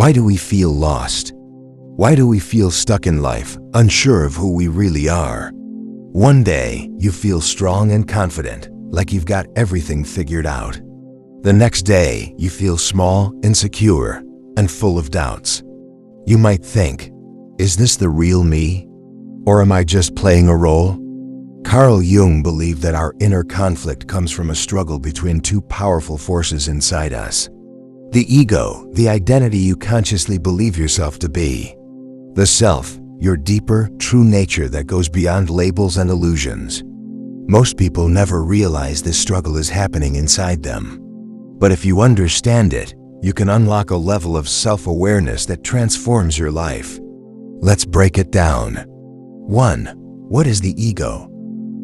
Why do we feel lost? Why do we feel stuck in life, unsure of who we really are? One day, you feel strong and confident, like you've got everything figured out. The next day, you feel small, insecure, and full of doubts. You might think, is this the real me? Or am I just playing a role? Carl Jung believed that our inner conflict comes from a struggle between two powerful forces inside us. The ego, the identity you consciously believe yourself to be. The self, your deeper, true nature that goes beyond labels and illusions. Most people never realize this struggle is happening inside them. But if you understand it, you can unlock a level of self-awareness that transforms your life. Let's break it down. 1. What is the ego?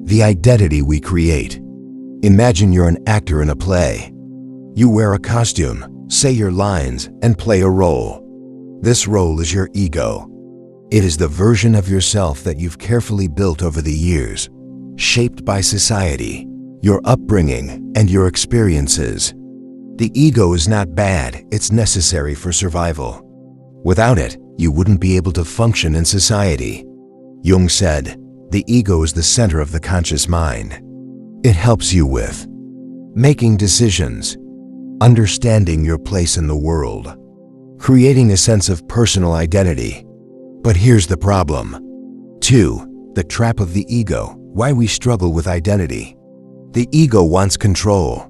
The identity we create. Imagine you're an actor in a play. You wear a costume, say your lines, and play a role. This role is your ego. It is the version of yourself that you've carefully built over the years, shaped by society, your upbringing, and your experiences. The ego is not bad, it's necessary for survival. Without it, you wouldn't be able to function in society. Jung said, the ego is the center of the conscious mind. It helps you with making decisions, understanding your place in the world, creating a sense of personal identity. But here's the problem. 2. The trap of the ego, why we struggle with identity. The ego wants control.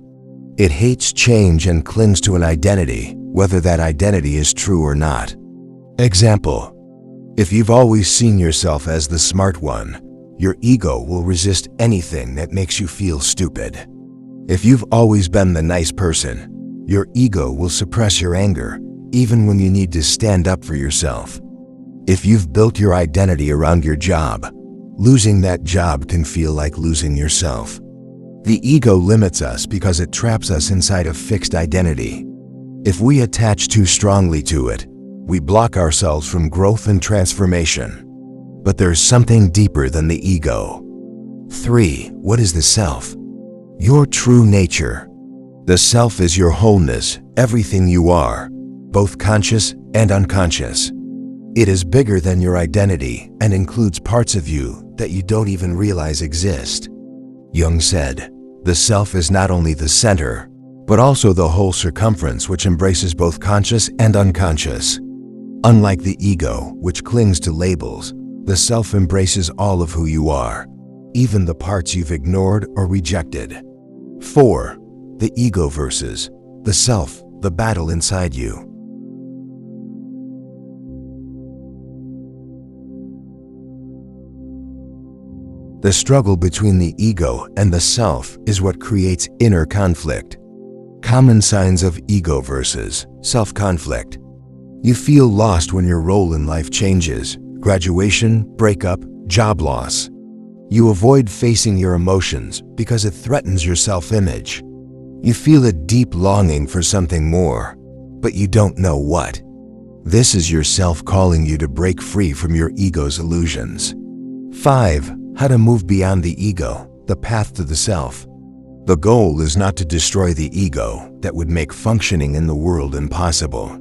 It hates change and clings to an identity, whether that identity is true or not. Example, if you've always seen yourself as the smart one, your ego will resist anything that makes you feel stupid. If you've always been the nice person, your ego will suppress your anger, even when you need to stand up for yourself. If you've built your identity around your job, losing that job can feel like losing yourself. The ego limits us because it traps us inside a fixed identity. If we attach too strongly to it, we block ourselves from growth and transformation. But there's something deeper than the ego. 3. What is the self? Your true nature. The self is your wholeness, everything you are, both conscious and unconscious. It is bigger than your identity and includes parts of you that you don't even realize exist. Jung said, the self is not only the center, but also the whole circumference which embraces both conscious and unconscious. Unlike the ego, which clings to labels, the self embraces all of who you are, even the parts you've ignored or rejected. 4. The ego versus the self, the battle inside you. The struggle between the ego and the self is what creates inner conflict. Common signs of ego versus self conflict. You feel lost when your role in life changes, graduation, breakup, job loss. You avoid facing your emotions because it threatens your self-image. You feel a deep longing for something more, but you don't know what. This is your self calling you to break free from your ego's illusions. 5. How to move beyond the ego, the path to the self. The goal is not to destroy the ego that would make functioning in the world impossible.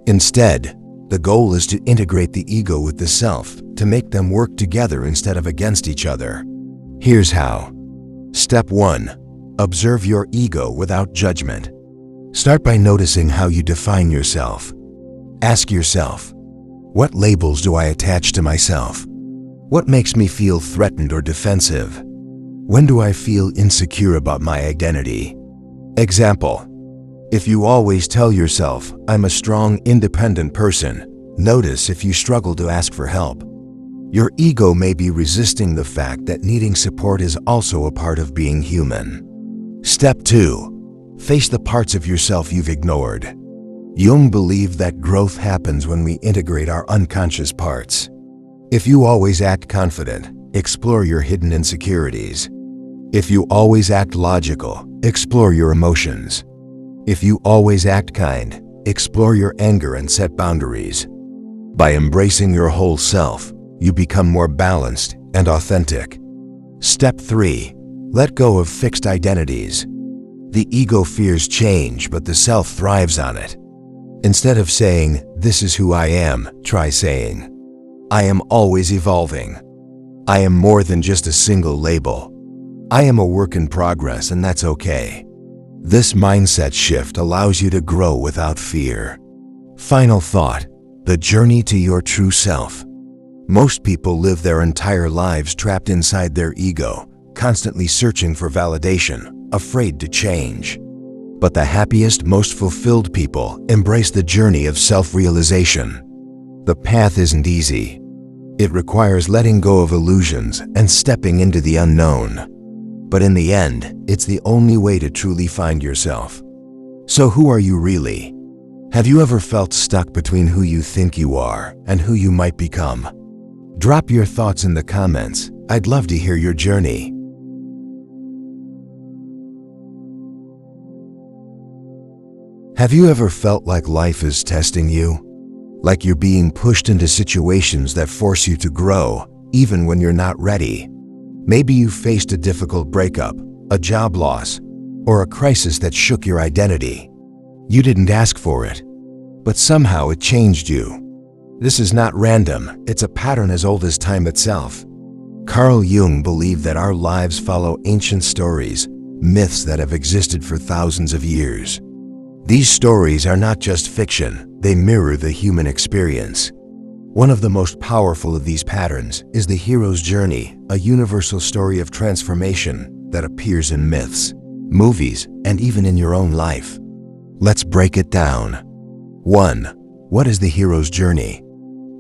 Instead, the goal is to integrate the ego with the self to make them work together instead of against each other. Here's how. Step 1. Observe your ego without judgment. Start by noticing how you define yourself. Ask yourself, what labels do I attach to myself? What makes me feel threatened or defensive? When do I feel insecure about my identity? Example, if you always tell yourself, I'm a strong, independent person, notice if you struggle to ask for help. Your ego may be resisting the fact that needing support is also a part of being human. Step 2. Face the parts of yourself you've ignored. Jung believed that growth happens when we integrate our unconscious parts. If you always act confident, explore your hidden insecurities. If you always act logical, explore your emotions. If you always act kind, explore your anger and set boundaries. By embracing your whole self, you become more balanced and authentic. Step 3. Let go of fixed identities. The ego fears change, but the self thrives on it. Instead of saying, "This is who I am," try saying, "I am always evolving. I am more than just a single label. I am a work in progress, and that's okay." This mindset shift allows you to grow without fear. Final thought: the journey to your true self. Most people live their entire lives trapped inside their ego, constantly searching for validation, afraid to change. But the happiest, most fulfilled people embrace the journey of self-realization. The path isn't easy. It requires letting go of illusions and stepping into the unknown. But in the end, it's the only way to truly find yourself. So who are you really? Have you ever felt stuck between who you think you are and who you might become? Drop your thoughts in the comments. I'd love to hear your journey. Have you ever felt like life is testing you? Like you're being pushed into situations that force you to grow, even when you're not ready? Maybe you faced a difficult breakup, a job loss, or a crisis that shook your identity. You didn't ask for it, but somehow it changed you. This is not random, it's a pattern as old as time itself. Carl Jung believed that our lives follow ancient stories, myths that have existed for thousands of years. These stories are not just fiction, they mirror the human experience. One of the most powerful of these patterns is the hero's journey, a universal story of transformation that appears in myths, movies, and even in your own life. Let's break it down. 1. What is the hero's journey?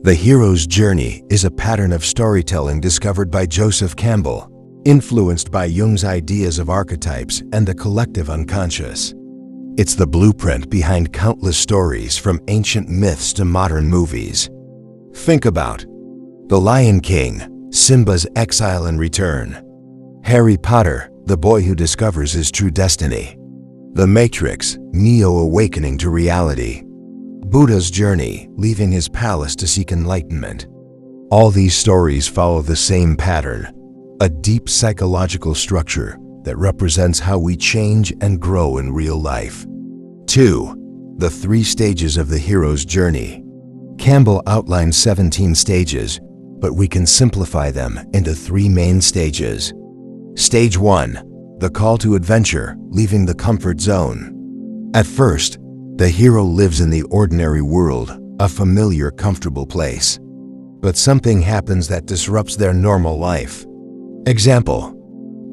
The hero's journey is a pattern of storytelling discovered by Joseph Campbell, influenced by Jung's ideas of archetypes and the collective unconscious. It's the blueprint behind countless stories from ancient myths to modern movies. Think about The Lion King, Simba's exile and return. Harry Potter, the boy who discovers his true destiny. The Matrix, Neo awakening to reality. Buddha's journey, leaving his palace to seek enlightenment. All these stories follow the same pattern, a deep psychological structure that represents how we change and grow in real life. 2. The 3 stages of the hero's journey. Campbell outlined 17 stages, but we can simplify them into 3 main stages. Stage 1. The call to adventure, leaving the comfort zone. At first, the hero lives in the ordinary world, a familiar, comfortable place. But something happens that disrupts their normal life. Example: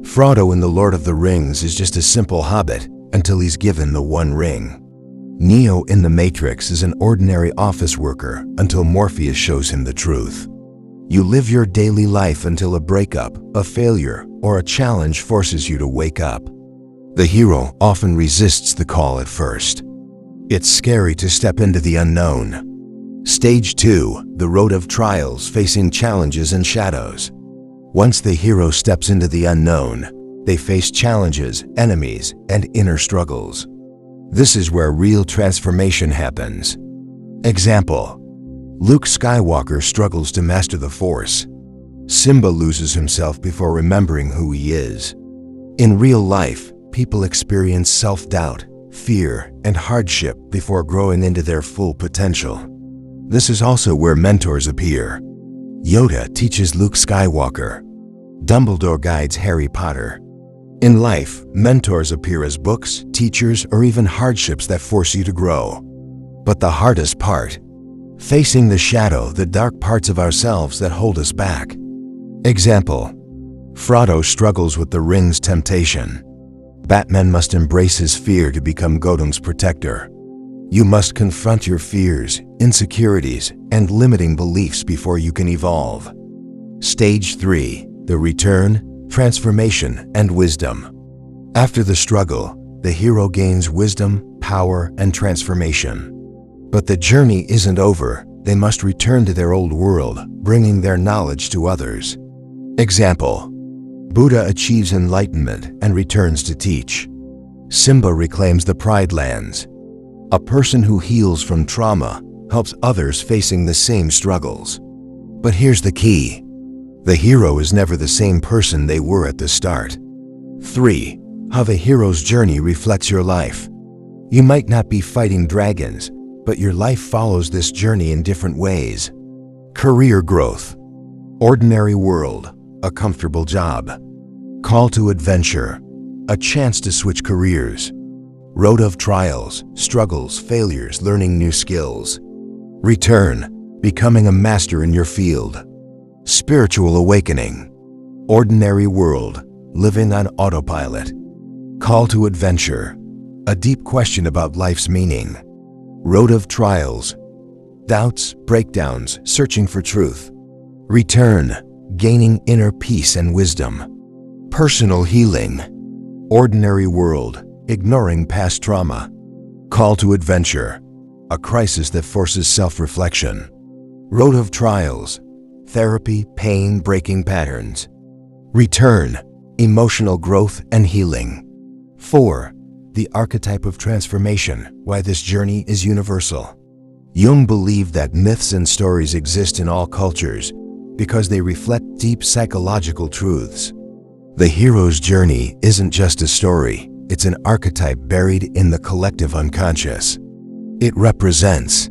Frodo in The Lord of the Rings is just a simple hobbit until he's given the One Ring. Neo in The Matrix is an ordinary office worker until Morpheus shows him the truth. You live your daily life until a breakup, a failure, or a challenge forces you to wake up. The hero often resists the call at first. It's scary to step into the unknown. Stage 2, the road of trials, facing challenges and shadows. Once the hero steps into the unknown, they face challenges, enemies, and inner struggles. This is where real transformation happens. Example: Luke Skywalker struggles to master the Force. Simba loses himself before remembering who he is. In real life, people experience self-doubt, fear, and hardship before growing into their full potential. This is also where mentors appear. Yoda teaches Luke Skywalker. Dumbledore guides Harry Potter. In life, mentors appear as books, teachers, or even hardships that force you to grow. But the hardest part: facing the shadow, the dark parts of ourselves that hold us back. Example: Frodo struggles with the ring's temptation. Batman must embrace his fear to become Gotham's protector. You must confront your fears, insecurities, and limiting beliefs before you can evolve. Stage 3, the return, transformation, and wisdom. After the struggle, the hero gains wisdom, power, and transformation. But the journey isn't over. They must return to their old world, bringing their knowledge to others. Example: Buddha achieves enlightenment and returns to teach. Simba reclaims the Pride Lands. A person who heals from trauma helps others facing the same struggles. But here's the key: the hero is never the same person they were at the start. 3. How the hero's journey reflects your life. You might not be fighting dragons, but your life follows this journey in different ways. Career growth. Ordinary world, a comfortable job. Call to adventure, a chance to switch careers. Road of trials, struggles, failures, learning new skills. Return, becoming a master in your field. Spiritual awakening. Ordinary world, living on autopilot. Call to adventure, a deep question about life's meaning. Road of trials, doubts, breakdowns, searching for truth. Return, gaining inner peace and wisdom. Personal healing. Ordinary world, ignoring past trauma. Call to adventure, a crisis that forces self-reflection. Road of trials, therapy, pain, breaking patterns. Return, emotional growth and healing. 4. The archetype of transformation, why this journey is universal. Jung believed that myths and stories exist in all cultures because they reflect deep psychological truths. The hero's journey isn't just a story, it's an archetype buried in the collective unconscious. It represents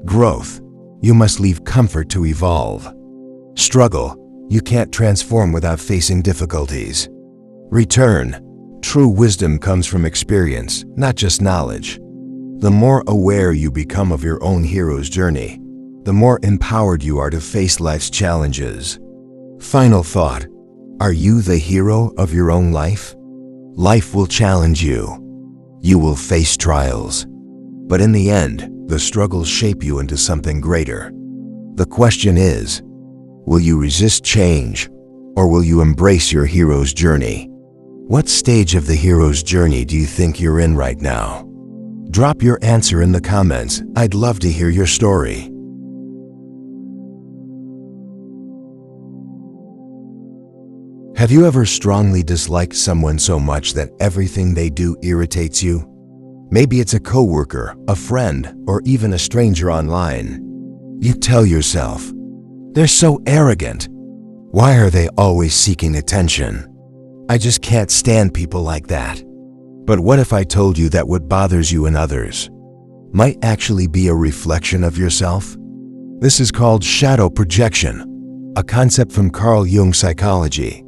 growth. You must leave comfort to evolve. Struggle. You can't transform without facing difficulties. Return. True wisdom comes from experience, not just knowledge. The more aware you become of your own hero's journey, the more empowered you are to face life's challenges. Final thought. Are you the hero of your own life? Life will challenge you. You will face trials. But in the end, the struggles shape you into something greater. The question is, will you resist change, or will you embrace your hero's journey? What stage of the hero's journey do you think you're in right now? Drop your answer in the comments. I'd love to hear your story. Have you ever strongly disliked someone so much that everything they do irritates you? Maybe it's a coworker, a friend, or even a stranger online. You tell yourself, they're so arrogant. Why are they always seeking attention? I just can't stand people like that. But what if I told you that what bothers you in others might actually be a reflection of yourself? This is called shadow projection, a concept from Carl Jung's psychology.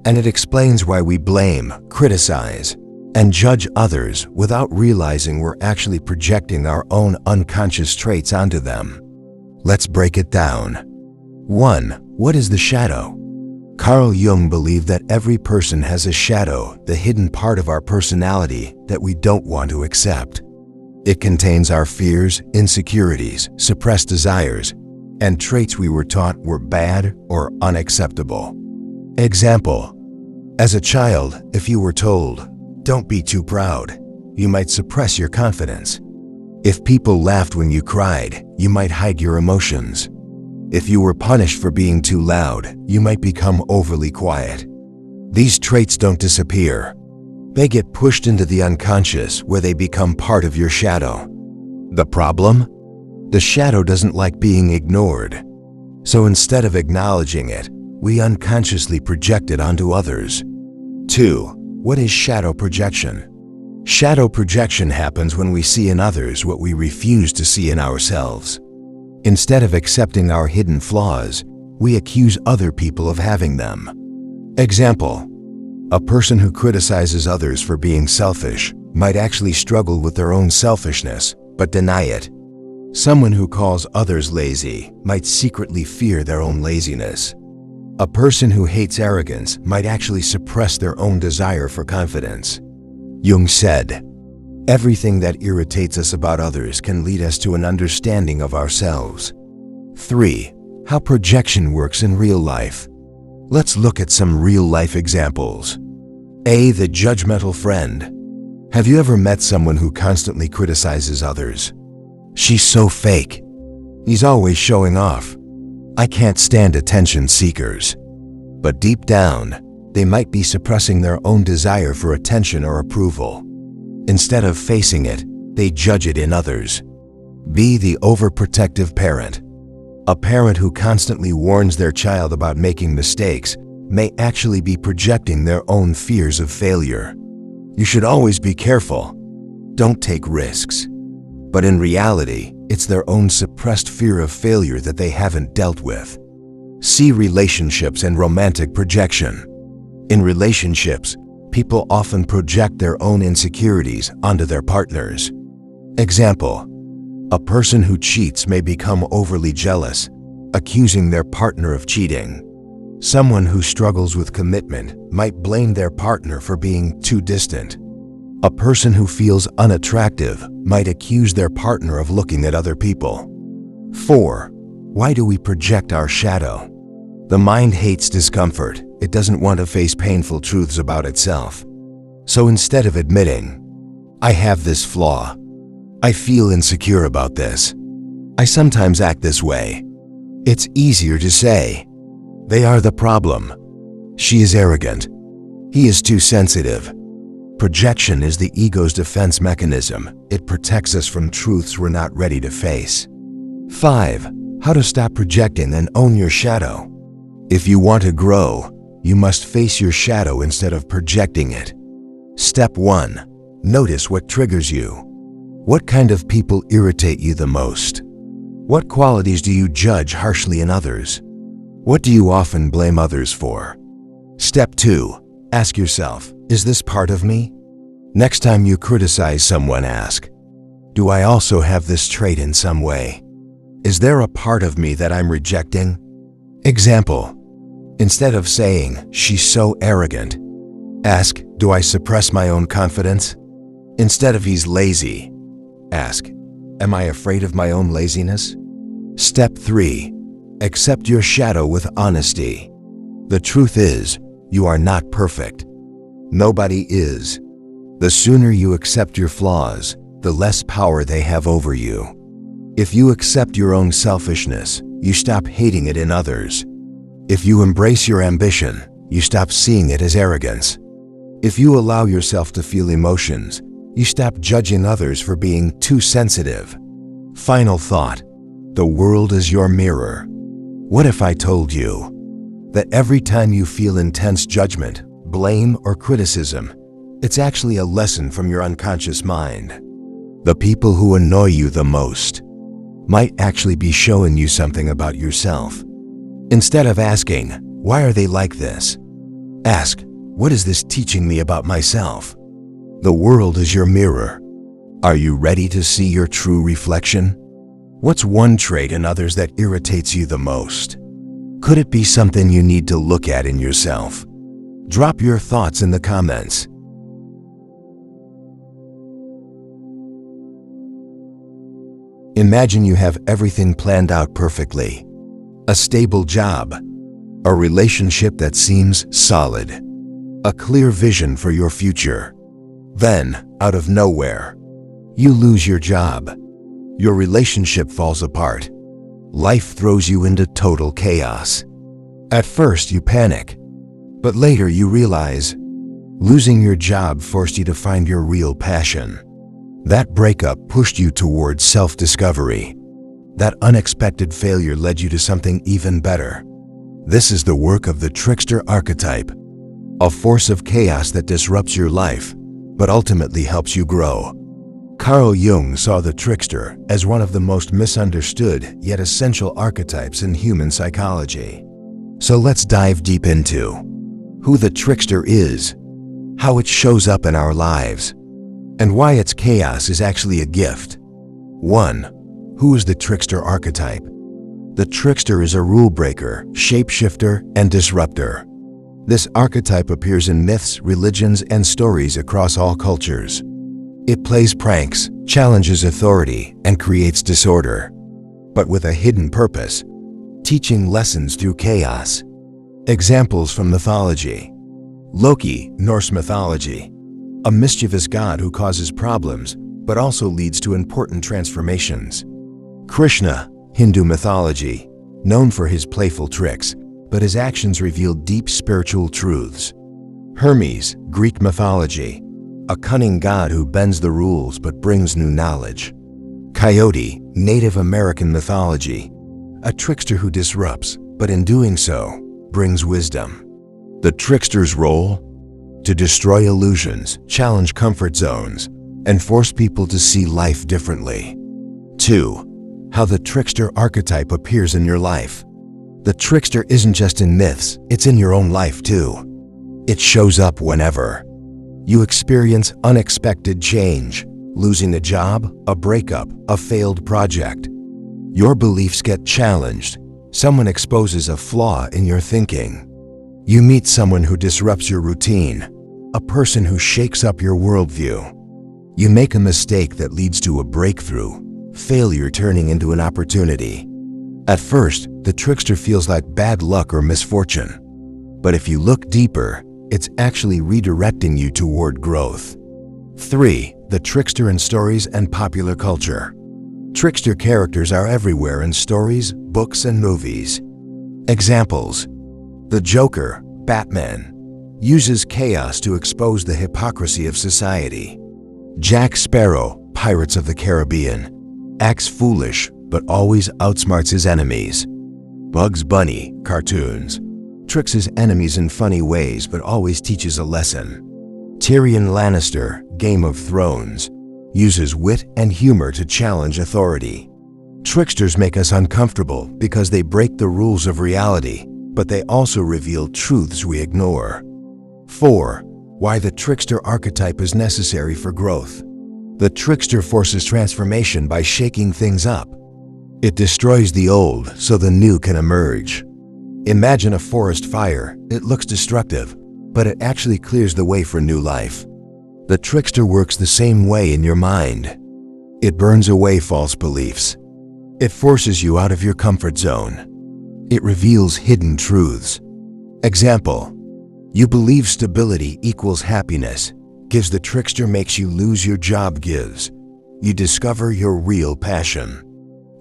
And it explains why we blame, criticize, and judge others without realizing we're actually projecting our own unconscious traits onto them. Let's break it down. 1. What is the shadow? Carl Jung believed that every person has a shadow, the hidden part of our personality that we don't want to accept. It contains our fears, insecurities, suppressed desires, and traits we were taught were bad or unacceptable. Example: as a child, if you were told, "Don't be too proud," you might suppress your confidence. If people laughed when you cried, you might hide your emotions. If you were punished for being too loud, you might become overly quiet. These traits don't disappear. They get pushed into the unconscious where they become part of your shadow. The problem? The shadow doesn't like being ignored. So instead of acknowledging it, we unconsciously project it onto others. 2. What is shadow projection? Shadow projection happens when we see in others what we refuse to see in ourselves. Instead of accepting our hidden flaws, we accuse other people of having them. Example: a person who criticizes others for being selfish might actually struggle with their own selfishness, but deny it. Someone who calls others lazy might secretly fear their own laziness. A person who hates arrogance might actually suppress their own desire for confidence. Jung said, "Everything that irritates us about others can lead us to an understanding of ourselves." 3. How projection works in real life. Let's look at some real-life examples. A. The judgmental friend. Have you ever met someone who constantly criticizes others? "She's so fake. He's always showing off. I can't stand attention seekers." But deep down, they might be suppressing their own desire for attention or approval. Instead of facing it, they judge it in others. B. The overprotective parent. A parent who constantly warns their child about making mistakes may actually be projecting their own fears of failure. "You should always be careful. Don't take risks." But in reality, it's their own suppressed fear of failure that they haven't dealt with. See relationships and romantic projection. In relationships, people often project their own insecurities onto their partners. Example: a person who cheats may become overly jealous, accusing their partner of cheating. Someone who struggles with commitment might blame their partner for being too distant. A person who feels unattractive might accuse their partner of looking at other people. 4. Why do we project our shadow? The mind hates discomfort. It doesn't want to face painful truths about itself. So instead of admitting, "I have this flaw. I feel insecure about this. I sometimes act this way," it's easier to say, "They are the problem. She is arrogant. He is too sensitive." Projection is the ego's defense mechanism. It protects us from truths we're not ready to face. 5. How to stop projecting and own your shadow. If you want to grow, you must face your shadow instead of projecting it. Step 1. Notice what triggers you. What kind of people irritate you the most? What qualities do you judge harshly in others? What do you often blame others for? Step 2. Ask yourself, is this part of me? Next time you criticize someone, ask, do I also have this trait in some way? Is there a part of me that I'm rejecting? Example: instead of saying, "She's so arrogant," ask, do I suppress my own confidence? Instead of "He's lazy," ask, am I afraid of my own laziness? Step 3. Accept your shadow with honesty. The truth is, you are not perfect. Nobody is. The sooner you accept your flaws, the less power they have over you. If you accept your own selfishness, you stop hating it in others. If you embrace your ambition, you stop seeing it as arrogance. If you allow yourself to feel emotions, you stop judging others for being too sensitive. Final thought: the world is your mirror. What if I told you that every time you feel intense judgment, blame, or criticism, it's actually a lesson from your unconscious mind? The people who annoy you the most might actually be showing you something about yourself. Instead of asking, "Why are they like this?" ask, "What is this teaching me about myself?" The world is your mirror. Are you ready to see your true reflection? What's one trait in others that irritates you the most? Could it be something you need to look at in yourself? Drop your thoughts in the comments. Imagine you have everything planned out perfectly. A stable job, a relationship that seems solid, a clear vision for your future. Then, out of nowhere, you lose your job. Your relationship falls apart. Life throws you into total chaos. At first, you panic, but later you realize losing your job forced you to find your real passion. That breakup pushed you towards self-discovery. That unexpected failure led you to something even better. This is the work of the trickster archetype, a force of chaos that disrupts your life, but ultimately helps you grow. Carl Jung saw the trickster as one of the most misunderstood yet essential archetypes in human psychology. So let's dive deep into who the trickster is, how it shows up in our lives, and why its chaos is actually a gift. 1. Who is the trickster archetype? The trickster is a rule breaker, shapeshifter, and disruptor. This archetype appears in myths, religions, and stories across all cultures. It plays pranks, challenges authority, and creates disorder, but with a hidden purpose: teaching lessons through chaos. Examples from mythology. Loki, Norse mythology, a mischievous god who causes problems, but also leads to important transformations. Krishna, Hindu mythology, known for his playful tricks, but his actions reveal deep spiritual truths. Hermes, Greek mythology, a cunning god who bends the rules but brings new knowledge. Coyote, Native American mythology, a trickster who disrupts, but in doing so, brings wisdom. The trickster's role? To destroy illusions, challenge comfort zones, and force people to see life differently. 2. How the trickster archetype appears in your life. The trickster isn't just in myths, it's in your own life too. It shows up whenever you experience unexpected change, losing a job, a breakup, a failed project. Your beliefs get challenged. Someone exposes a flaw in your thinking. You meet someone who disrupts your routine, a person who shakes up your worldview. You make a mistake that leads to a breakthrough, failure turning into an opportunity. At first, the trickster feels like bad luck or misfortune. But if you look deeper, it's actually redirecting you toward growth. 3. The trickster in stories and popular culture. Trickster characters are everywhere in stories, books, and movies. Examples: the Joker, Batman, uses chaos to expose the hypocrisy of society. Jack Sparrow, Pirates of the Caribbean, acts foolish but always outsmarts his enemies. Bugs Bunny, cartoons, tricks his enemies in funny ways but always teaches a lesson. Tyrion Lannister, Game of Thrones, uses wit and humor to challenge authority. Tricksters make us uncomfortable because they break the rules of reality, but they also reveal truths we ignore. 4. Why the trickster archetype is necessary for growth. The trickster forces transformation by shaking things up. It destroys the old so the new can emerge. Imagine a forest fire. It looks destructive, but it actually clears the way for new life. The trickster works the same way in your mind. It burns away false beliefs. It forces you out of your comfort zone. It reveals hidden truths. Example: you believe stability equals happiness. Gives the trickster makes you lose your job. Gives you discover your real passion.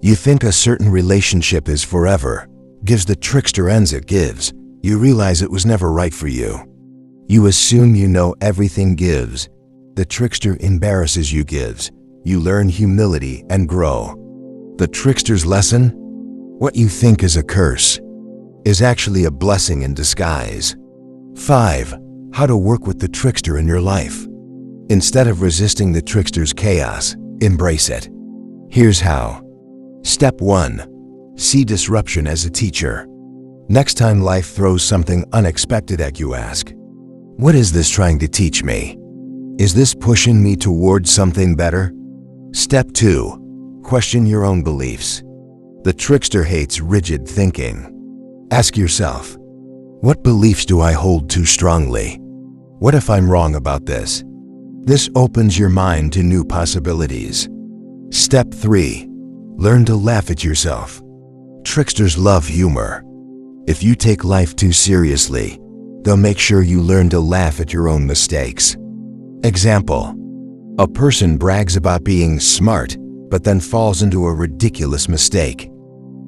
You think a certain relationship is forever. Gives the trickster ends it. Gives you realize it was never right for you. You assume you know everything. Gives the trickster embarrasses you. Gives you learn humility and grow. The trickster's lesson: what you think is a curse is actually a blessing in disguise. 5. How to work with the trickster in your life. Instead of resisting the trickster's chaos, embrace it. Here's how. Step 1. See disruption as a teacher. Next time life throws something unexpected at you, ask, what is this trying to teach me? Is this pushing me towards something better? Step 2. Question your own beliefs. The trickster hates rigid thinking. Ask yourself, what beliefs do I hold too strongly? What if I'm wrong about this? This opens your mind to new possibilities. Step 3. Learn to laugh at yourself. Tricksters love humor. If you take life too seriously, they'll make sure you learn to laugh at your own mistakes. Example: a person brags about being smart, but then falls into a ridiculous mistake.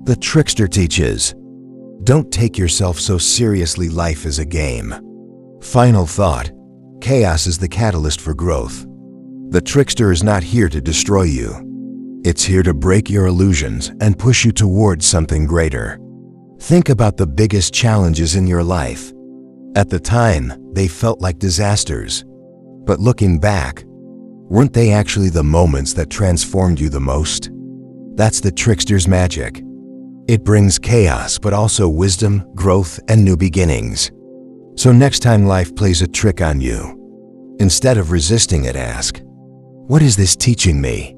The trickster teaches, don't take yourself so seriously. Life is a game. Final thought: chaos is the catalyst for growth. The trickster is not here to destroy you. It's here to break your illusions and push you towards something greater. Think about the biggest challenges in your life. At the time, they felt like disasters. But looking back, weren't they actually the moments that transformed you the most? That's the trickster's magic. It brings chaos, but also wisdom, growth, and new beginnings. So next time life plays a trick on you, instead of resisting it, ask, what is this teaching me?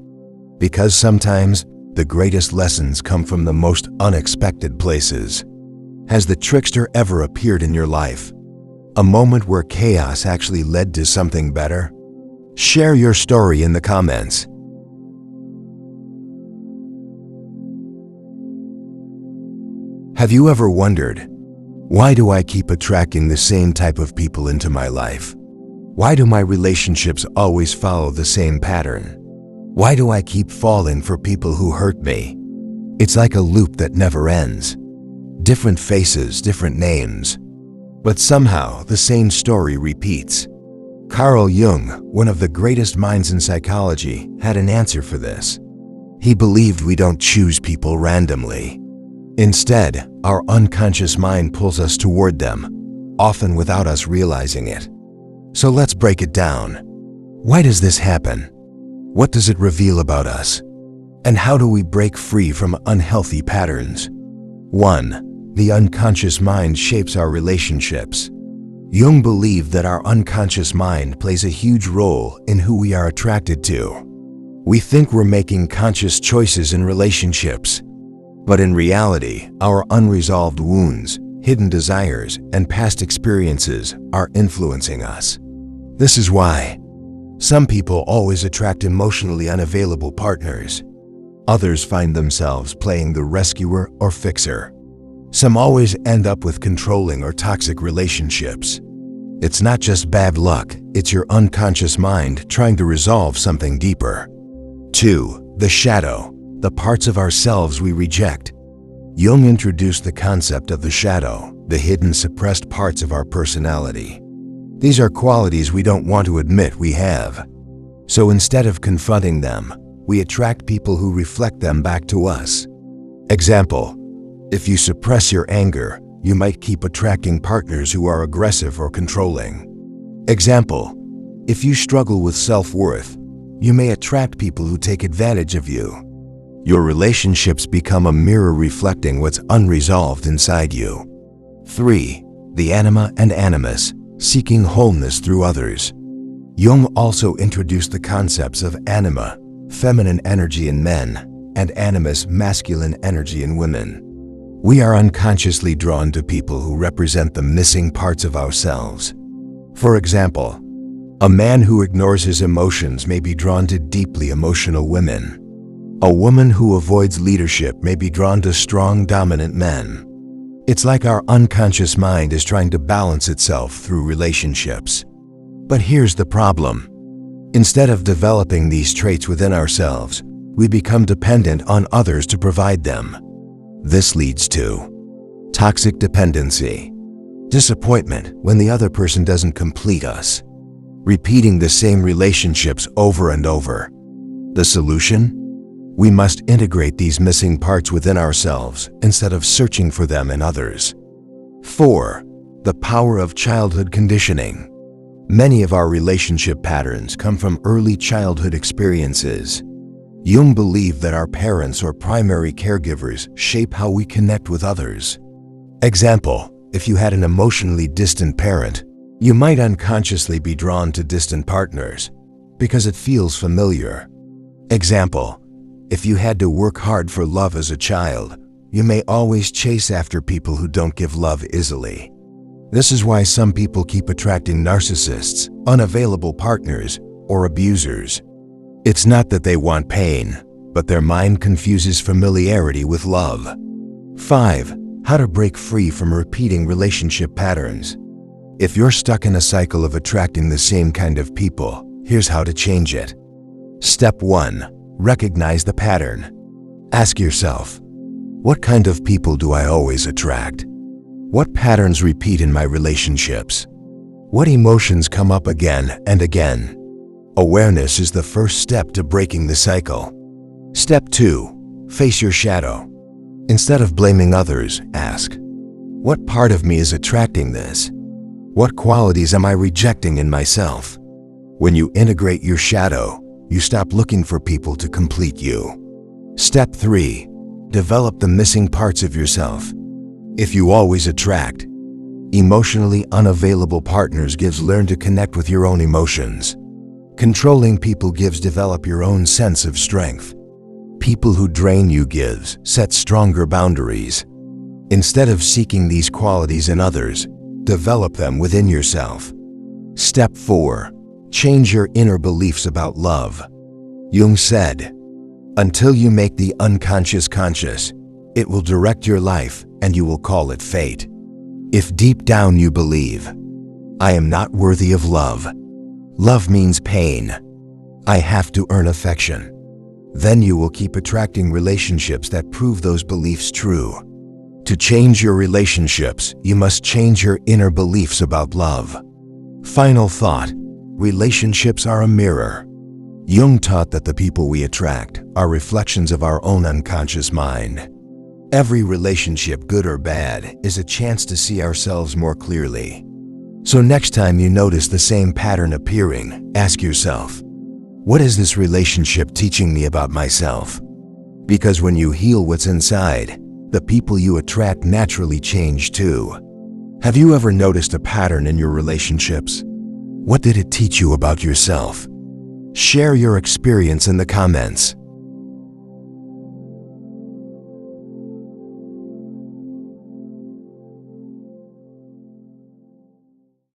Because sometimes the greatest lessons come from the most unexpected places. Has the trickster ever appeared in your life? A moment where chaos actually led to something better? Share your story in the comments. Have you ever wondered, why do I keep attracting the same type of people into my life? Why do my relationships always follow the same pattern? Why do I keep falling for people who hurt me? It's like a loop that never ends. Different faces, different names. But somehow the same story repeats. Carl Jung, one of the greatest minds in psychology, had an answer for this. He believed we don't choose people randomly. Instead, our unconscious mind pulls us toward them, often without us realizing it. So let's break it down. Why does this happen? What does it reveal about us? And how do we break free from unhealthy patterns? 1. The unconscious mind shapes our relationships. Jung believed that our unconscious mind plays a huge role in who we are attracted to. We think we're making conscious choices in relationships, but in reality, our unresolved wounds, hidden desires, and past experiences are influencing us. This is why some people always attract emotionally unavailable partners. Others find themselves playing the rescuer or fixer. Some always end up with controlling or toxic relationships. It's not just bad luck, it's your unconscious mind trying to resolve something deeper. 2. The shadow, the parts of ourselves we reject. Jung introduced the concept of the shadow, the hidden, suppressed parts of our personality. These are qualities we don't want to admit we have. So instead of confronting them, we attract people who reflect them back to us. Example: if you suppress your anger, you might keep attracting partners who are aggressive or controlling. Example: if you struggle with self-worth, you may attract people who take advantage of you. Your relationships become a mirror reflecting what's unresolved inside you. 3. The anima and animus, seeking wholeness through others. Jung also introduced the concepts of anima, feminine energy in men, and animus, masculine energy in women. We are unconsciously drawn to people who represent the missing parts of ourselves. For example, a man who ignores his emotions may be drawn to deeply emotional women. A woman who avoids leadership may be drawn to strong, dominant men. It's like our unconscious mind is trying to balance itself through relationships. But here's the problem. Instead of developing these traits within ourselves, we become dependent on others to provide them. This leads to toxic dependency, disappointment when the other person doesn't complete us, repeating the same relationships over and over. The solution? We must integrate these missing parts within ourselves instead of searching for them in others. 4. The power of childhood conditioning. Many of our relationship patterns come from early childhood experiences. Jung believed that our parents or primary caregivers shape how we connect with others. Example: if you had an emotionally distant parent, you might unconsciously be drawn to distant partners because it feels familiar. Example: if you had to work hard for love as a child, you may always chase after people who don't give love easily. This is why some people keep attracting narcissists, unavailable partners, or abusers. It's not that they want pain, but their mind confuses familiarity with love. 5. How to break free from repeating relationship patterns. If you're stuck in a cycle of attracting the same kind of people, here's how to change it. Step 1. Recognize the pattern. Ask yourself, what kind of people do I always attract? What patterns repeat in my relationships? What emotions come up again and again? Awareness is the first step to breaking the cycle. Step 2. Face your shadow. Instead of blaming others, ask, what part of me is attracting this? What qualities am I rejecting in myself? When you integrate your shadow, you stop looking for people to complete you. Step 3. Develop the missing parts of yourself. If you always attract emotionally unavailable partners, learn to connect with your own emotions. Controlling people develop your own sense of strength. People who drain you set stronger boundaries. Instead of seeking these qualities in others, develop them within yourself. Step 4. Change your inner beliefs about love. Jung said, until you make the unconscious conscious, it will direct your life and you will call it fate. If deep down you believe, I am not worthy of love, love means pain, I have to earn affection, then you will keep attracting relationships that prove those beliefs true. To change your relationships, you must change your inner beliefs about love. Final thought. Relationships are a mirror. Jung taught that the people we attract are reflections of our own unconscious mind. Every relationship, good or bad, is a chance to see ourselves more clearly. So next time you notice the same pattern appearing, ask yourself, what is this relationship teaching me about myself? Because when you heal what's inside, the people you attract naturally change too. Have you ever noticed a pattern in your relationships? What did it teach you about yourself? Share your experience in the comments.